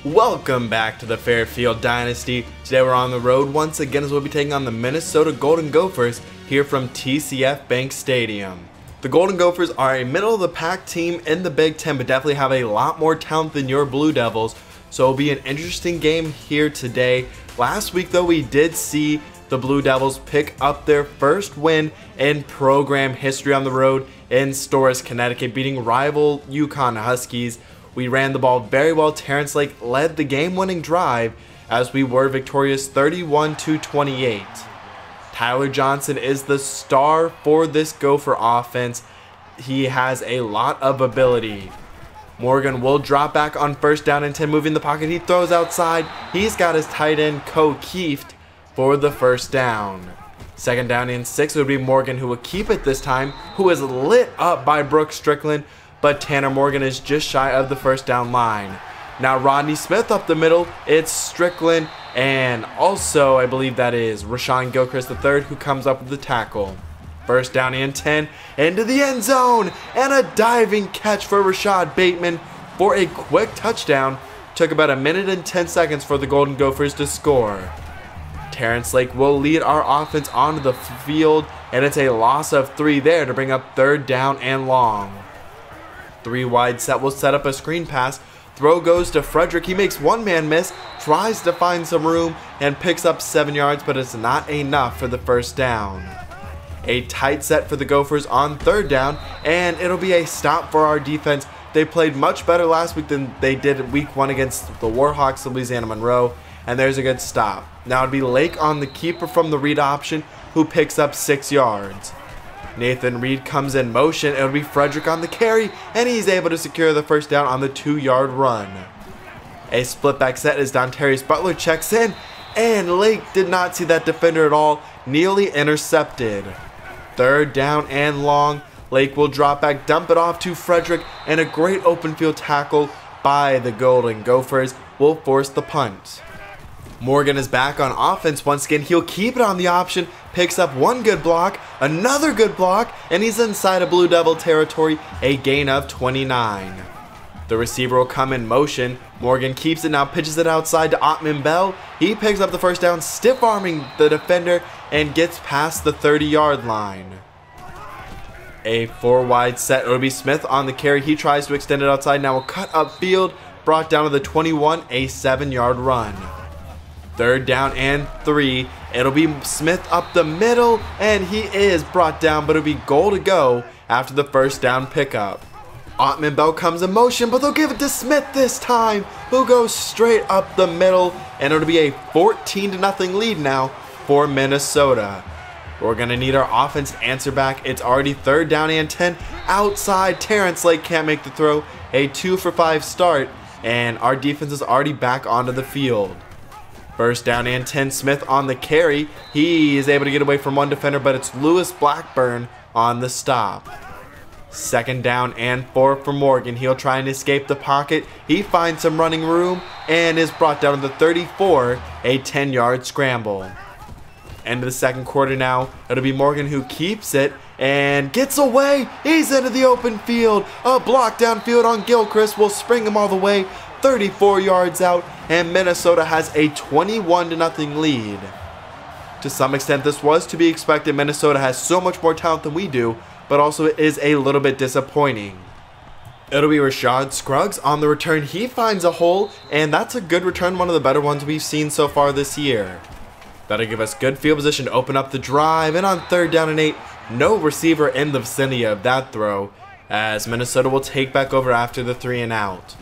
Welcome back to the Fairfield Dynasty. Today we're on the road once again as we'll be taking on the Minnesota Golden Gophers here from TCF Bank Stadium. The Golden Gophers are a middle-of-the-pack team in the Big Ten, but definitely have a lot more talent than your Blue Devils, so it'll be an interesting game here today. Last week though, we did see the Blue Devils pick up their first win in program history on the road in Storrs, Connecticut, beating rival UConn Huskies. We ran the ball very well. Terrence Lake led the game-winning drive as we were victorious 31-28. Tyler Johnson is the star for this Gopher offense. He has a lot of ability. Morgan will drop back on first down and 10, moving the pocket. He throws outside. He's got his tight end, Kieft, for the first down. Second down and 6 would be Morgan, who will keep it this time, who is lit up by Brooks Strickland, but Tanner Morgan is just shy of the first down line. Now Rodney Smith up the middle, it's Strickland, and also I believe that is Rashawn Gilchrist III who comes up with the tackle. First down and 10, into the end zone, and a diving catch for Rashad Bateman for a quick touchdown. Took about a minute and 10 seconds for the Golden Gophers to score. Terrence Lake will lead our offense onto the field, and it's a loss of 3 there to bring up third down and long. 3 wide set will set up a screen pass. Throw goes to Frederick. He makes one man miss, tries to find some room, and picks up 7 yards, but it's not enough for the first down. A tight set for the Gophers on third down, and it'll be a stop for our defense. They played much better last week than they did week 1 against the Warhawks of Louisiana Monroe, and there's a good stop. Now it'll be Lake on the keeper from the read option, who picks up 6 yards. Nathan Reed comes in motion. It'll be Frederick on the carry, and he's able to secure the first down on the 2-yard run. A split back set as Dontarius Butler checks in, and Lake did not see that defender at all, nearly intercepted. Third down and long. Lake will drop back, dump it off to Frederick, and a great open field tackle by the Golden Gophers will force the punt. Morgan is back on offense once again. He'll keep it on the option, picks up one good block, another good block, and he's inside of Blue Devil territory, a gain of 29. The receiver will come in motion. Morgan keeps it now, pitches it outside to Ottman Bell. He picks up the first down, stiff-arming the defender, and gets past the 30-yard line. A 4 wide set. It'll be Smith on the carry. He tries to extend it outside. Now will cut upfield, brought down to the 21, a 7-yard run. Third down and 3. It'll be Smith up the middle, and he is brought down, but it'll be goal to go after the first down pickup. Ottman Bell comes in motion, but they'll give it to Smith this time, who goes straight up the middle, and it'll be a 14-0 lead now for Minnesota. We're going to need our offense to answer back. It's already third down and 10. Outside, Terrence Lake can't make the throw. A 2-for-5 start, and our defense is already back onto the field. First down and 10, Smith on the carry. He is able to get away from one defender, but it's Lewis Blackburn on the stop. Second down and 4 for Morgan. He'll try and escape the pocket. He finds some running room and is brought down to the 34, a 10-yard scramble. End of the second quarter now. It'll be Morgan who keeps it and gets away. He's into the open field. A block downfield on Gilchrist will spring him all the way. 34 yards out, and Minnesota has a 21-0 lead. To some extent, this was to be expected. Minnesota has so much more talent than we do, but also it is a little bit disappointing. It'll be Rashad Scruggs on the return. He finds a hole, and that's a good return, one of the better ones we've seen so far this year. That'll give us good field position to open up the drive, and on third down and 8, no receiver in the vicinity of that throw, as Minnesota will take back over after the 3 and out.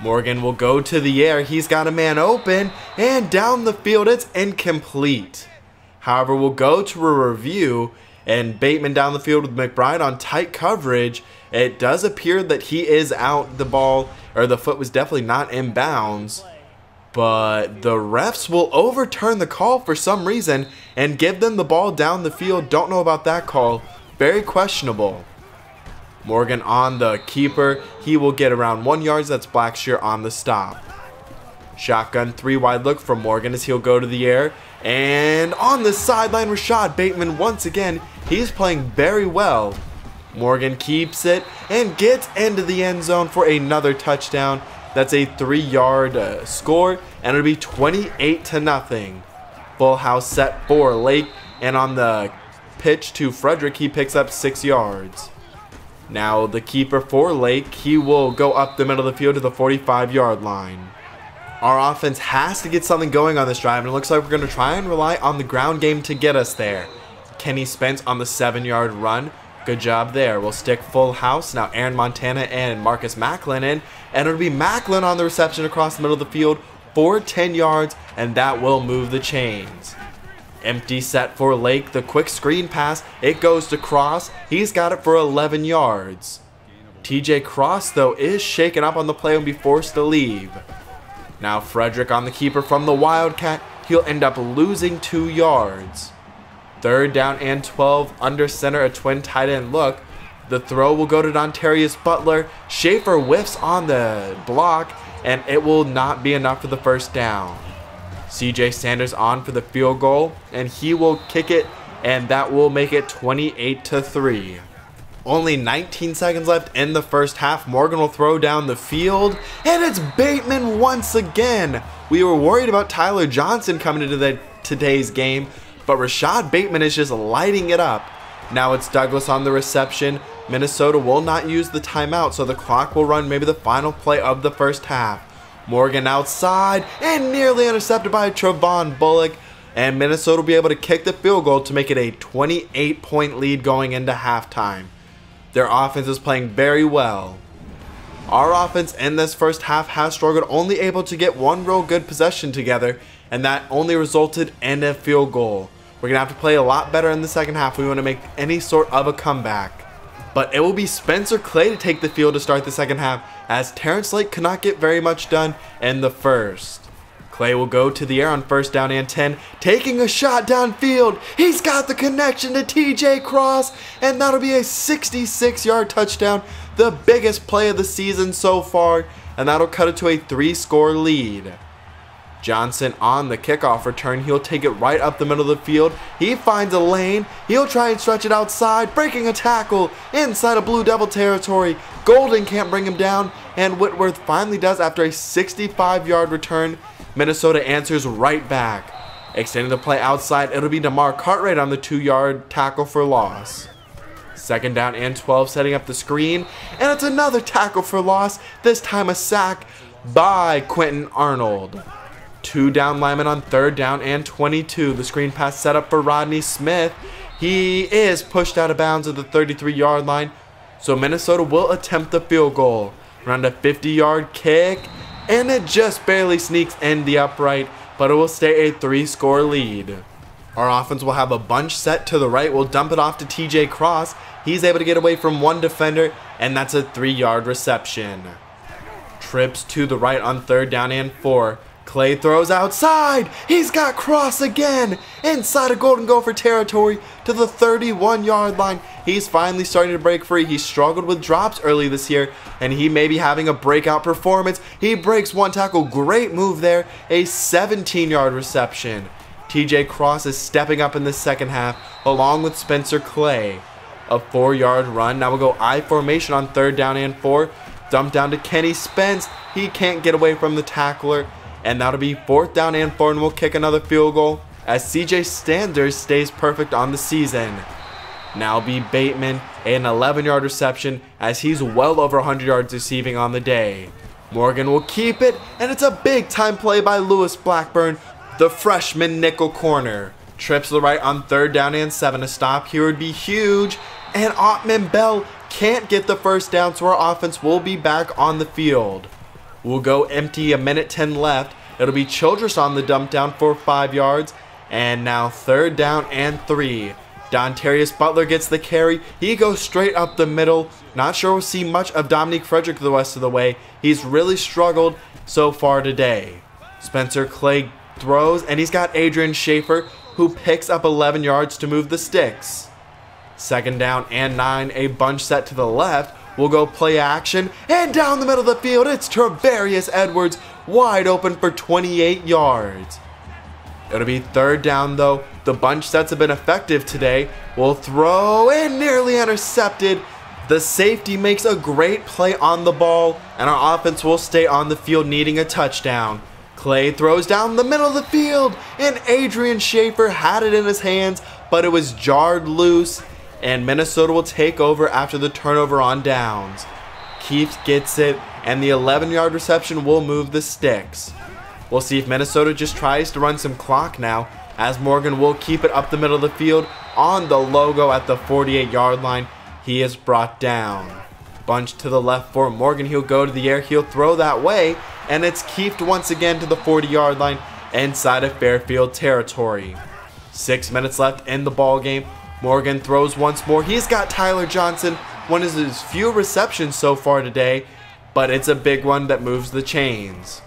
Morgan will go to the air. He's got a man open, and down the field it's incomplete. However, we'll go to a review, and Bateman down the field with McBride on tight coverage. It does appear that he is out. The ball, or the foot was definitely not in bounds, but the refs will overturn the call for some reason and give them the ball down the field. Don't know about that call. Very questionable. Morgan on the keeper. He will get around 1 yard. That's Blackshear on the stop. Shotgun 3 wide look from Morgan as he'll go to the air. And on the sideline, Rashad Bateman once again. He's playing very well. Morgan keeps it and gets into the end zone for another touchdown. That's a 3-yard score, and it'll be 28-0. Full house set for Lake, and on the pitch to Frederick, he picks up 6 yards. Now the keeper for Lake, he will go up the middle of the field to the 45-yard line. Our offense has to get something going on this drive, and it looks like we're going to try and rely on the ground game to get us there. Kenny Spence on the 7-yard run. Good job there. We'll stick full house. Now Aaron Montana and Marcus Macklin in, and it'll be Macklin on the reception across the middle of the field for 10 yards, and that will move the chains. Empty set for Lake. The quick screen pass. It goes to Cross. He's got it for 11 yards. TJ Cross, though, is shaken up on the play and be forced to leave. Now Frederick on the keeper from the Wildcat. He'll end up losing 2 yards. 3rd down and 12 under center, a twin tight end look. The throw will go to Dontarius Butler. Schaefer whiffs on the block, and it will not be enough for the 1st down. CJ Sanders on for the field goal, and he will kick it, and that will make it 28-3. Only 19 seconds left in the 1st half. Morgan will throw down the field, and it's Bateman once again. We were worried about Tyler Johnson coming into today's game, but Rashad Bateman is just lighting it up. Now it's Douglas on the reception. Minnesota will not use the timeout, so the clock will run maybe the final play of the 1st half. Morgan outside and nearly intercepted by Trevon Bullock, and Minnesota will be able to kick the field goal to make it a 28-point lead going into halftime. Their offense is playing very well. Our offense in this 1st half has struggled, only able to get one real good possession together, and that only resulted in a field goal. We're going to have to play a lot better in the 2nd half if we want to make any sort of a comeback. But it will be Spencer Clay to take the field to start the 2nd half, as Terrence Lake could not get very much done in the 1st. Clay will go to the air on 1st down and 10, taking a shot downfield. He's got the connection to TJ Cross, and that'll be a 66-yard touchdown, the biggest play of the season so far, and that'll cut it to a 3-score lead. Johnson on the kickoff return. He'll take it right up the middle of the field. He finds a lane. He'll try and stretch it outside, breaking a tackle inside of Blue Devil territory. Golden can't bring him down, and Whitworth finally does after a 65-yard return. Minnesota answers right back. Extending the play outside, it'll be DeMar Cartwright on the 2-yard tackle for loss. 2nd down and 12, setting up the screen, and it's another tackle for loss, this time a sack by Quentin Arnold. 2 down linemen on 3rd down and 22. The screen pass set up for Rodney Smith. He is pushed out of bounds at the 33-yard line, so Minnesota will attempt the field goal. Around a 50-yard kick, and it just barely sneaks in the upright, but it will stay a 3-score lead. Our offense will have a bunch set to the right. We'll dump it off to TJ Cross. He's able to get away from one defender, and that's a 3-yard reception. Trips to the right on 3rd down and 4. Clay throws outside. He's got Cross again inside of Golden Gopher territory to the 31-yard line. He's finally starting to break free. He struggled with drops early this year, and he may be having a breakout performance. He breaks one tackle. Great move there. A 17-yard reception. TJ Cross is stepping up in the 2nd half along with Spencer Clay. A 4-yard run. Now we'll go I formation on 3rd down and 4. Dump down to Kenny Spence. He can't get away from the tackler. And that'll be 4th down and 4, and we'll kick another field goal as CJ Sanders stays perfect on the season. Now be Bateman, an 11-yard reception as he's well over 100 yards receiving on the day. Morgan will keep it, and it's a big time play by Lewis Blackburn, the freshman nickel corner. Trips to the right on 3rd down and 7. A stop here would be huge, and Ottman Bell can't get the 1st down, so our offense will be back on the field. We'll go empty, a minute 10 left. It'll be Childress on the dump down for 5 yards. And now 3rd down and 3. Dontarius Butler gets the carry. He goes straight up the middle. Not sure we'll see much of Dominique Frederick the rest of the way. He's really struggled so far today. Spencer Clay throws, and he's got Adrian Schaefer, who picks up 11 yards to move the sticks. 2nd down and 9. A bunch set to the left. We'll go play action, and down the middle of the field, it's Travarius Edwards, wide open for 28 yards. It'll be 3rd down, though. The bunch sets have been effective today. We'll throw, and nearly intercepted The safety makes a great play on the ball, and our offense will stay on the field needing a touchdown. Clay throws down the middle of the field, and Adrian Schaefer had it in his hands, but it was jarred loose, and Minnesota will take over after the turnover on downs. Keith gets it, and the 11-yard reception will move the sticks. We'll see if Minnesota just tries to run some clock now, as Morgan will keep it up the middle of the field on the logo at the 48-yard line. He is brought down. Bunch to the left for Morgan. He'll go to the air. He'll throw that way, and it's Keith once again to the 40-yard line inside of Fairfield territory. 6 minutes left in the ball game. Morgan throws once more. He's got Tyler Johnson, one of his few receptions so far today, but it's a big one that moves the chains.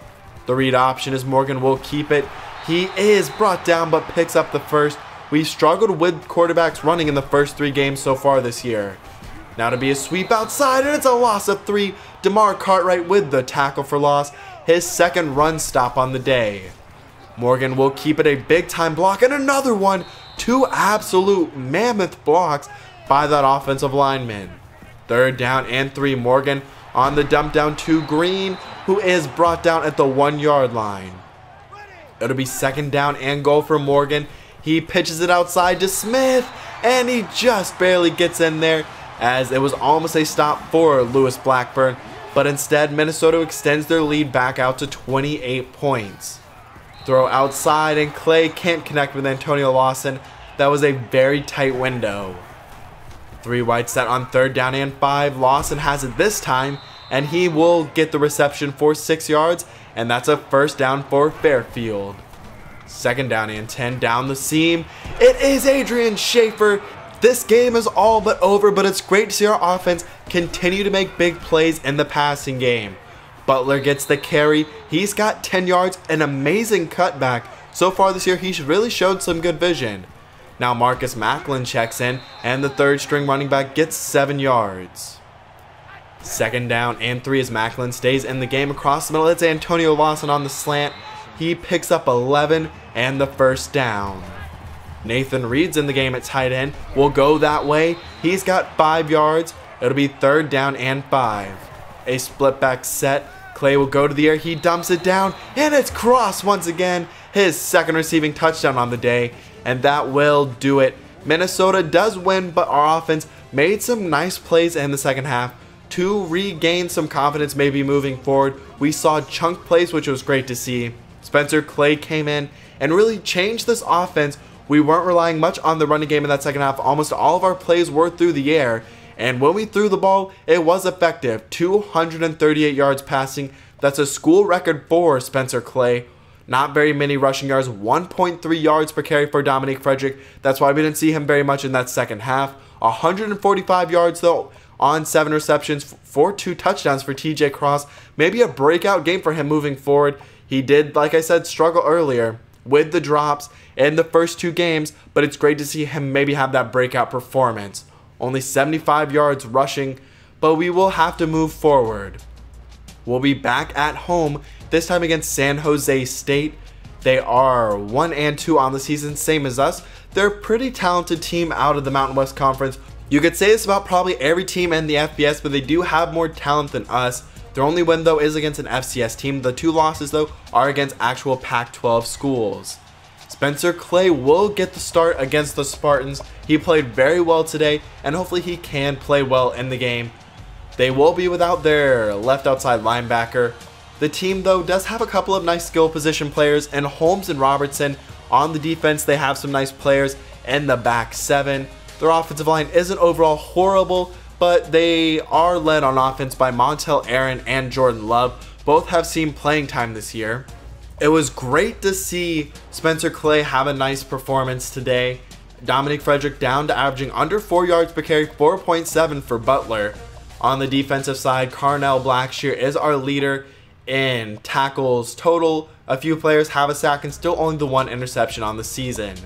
The read option is Morgan will keep it. He is brought down but picks up the first. We've struggled with quarterbacks running in the first 3 games so far this year. Now to be a sweep outside, and it's a loss of 3. DeMar Cartwright with the tackle for loss, his second run stop on the day. Morgan will keep it, a big time block, and another one. 2 absolute mammoth blocks by that offensive lineman. 3rd down and 3. Morgan on the dump down to Green, who is brought down at the 1-yard line. It'll be 2nd down and goal for Morgan. He pitches it outside to Smith, and he just barely gets in there, as it was almost a stop for Lewis Blackburn, but instead Minnesota extends their lead back out to 28 points. Throw outside, and Clay can't connect with Antonio Lawson. That was a very tight window. 3 wide set on 3rd down and 5. Lawson has it this time, and he will get the reception for 6 yards, and that's a 1st down for Fairfield. 2nd down and 10 down the seam. It is Adrian Schaefer. This game is all but over, but it's great to see our offense continue to make big plays in the passing game. Butler gets the carry. He's got 10 yards, an amazing cutback. So far this year, he's really showed some good vision. Now Marcus Macklin checks in, and the 3rd string running back gets 7 yards. 2nd down and 3 as Macklin stays in the game across the middle. It's Antonio Lawson on the slant. He picks up 11 and the 1st down. Nathan Reed's in the game at tight end. Will go that way. He's got 5 yards. It'll be 3rd down and 5. A split back set. Clay will go to the air. He dumps it down, and it's Cross once again. His 2nd receiving touchdown on the day, and that will do it. Minnesota does win, but our offense made some nice plays in the 2nd half to regain some confidence maybe moving forward. We saw chunk plays, which was great to see. Spencer Clay came in and really changed this offense. We weren't relying much on the running game in that 2nd half. Almost all of our plays were through the air, and when we threw the ball, it was effective. 238 yards passing. That's a school record for Spencer Clay. Not very many rushing yards. 1.3 yards per carry for Dominique Frederick. That's why we didn't see him very much in that 2nd half. 145 yards though on 7 receptions for 2 touchdowns for TJ Cross. Maybe a breakout game for him moving forward. He did, like I said, struggle earlier with the drops in the first 2 games, but it's great to see him maybe have that breakout performance. Only 75 yards rushing, but we will have to move forward. We'll be back at home, this time against San Jose State. They are 1-2 on the season, same as us. They're a pretty talented team out of the Mountain West Conference. You could say this about probably every team in the FBS, but they do have more talent than us. Their only win though is against an FCS team. The 2 losses though are against actual Pac-12 schools. Spencer Clay will get the start against the Spartans. He played very well today, and hopefully he can play well in the game. They will be without their left outside linebacker. The team though does have a couple of nice skill position players, and Holmes and Robertson. On the defense, they have some nice players in the back 7. Their offensive line isn't overall horrible, but they are led on offense by Montel Aaron and Jordan Love. Both have seen playing time this year. It was great to see Spencer Clay have a nice performance today. Dominique Frederick down to averaging under 4 yards per carry, 4.7 for Butler. On the defensive side, Carnell Blackshear is our leader in tackles total. A few players have a sack and still only the 1 interception on the season.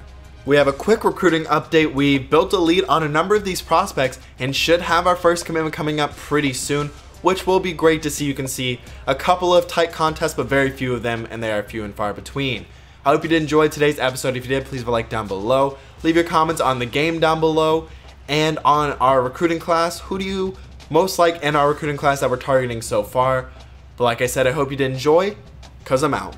We have a quick recruiting update. We built a lead on a number of these prospects and should have our first commitment coming up pretty soon, which will be great to see. You can see a couple of tight contests, but very few of them, and they are few and far between. I hope you did enjoy today's episode. If you did, please leave a like down below. Leave your comments on the game down below. and on our recruiting class. Who do you most like in our recruiting class that we're targeting so far? But like I said, I hope you did enjoy, 'cause I'm out.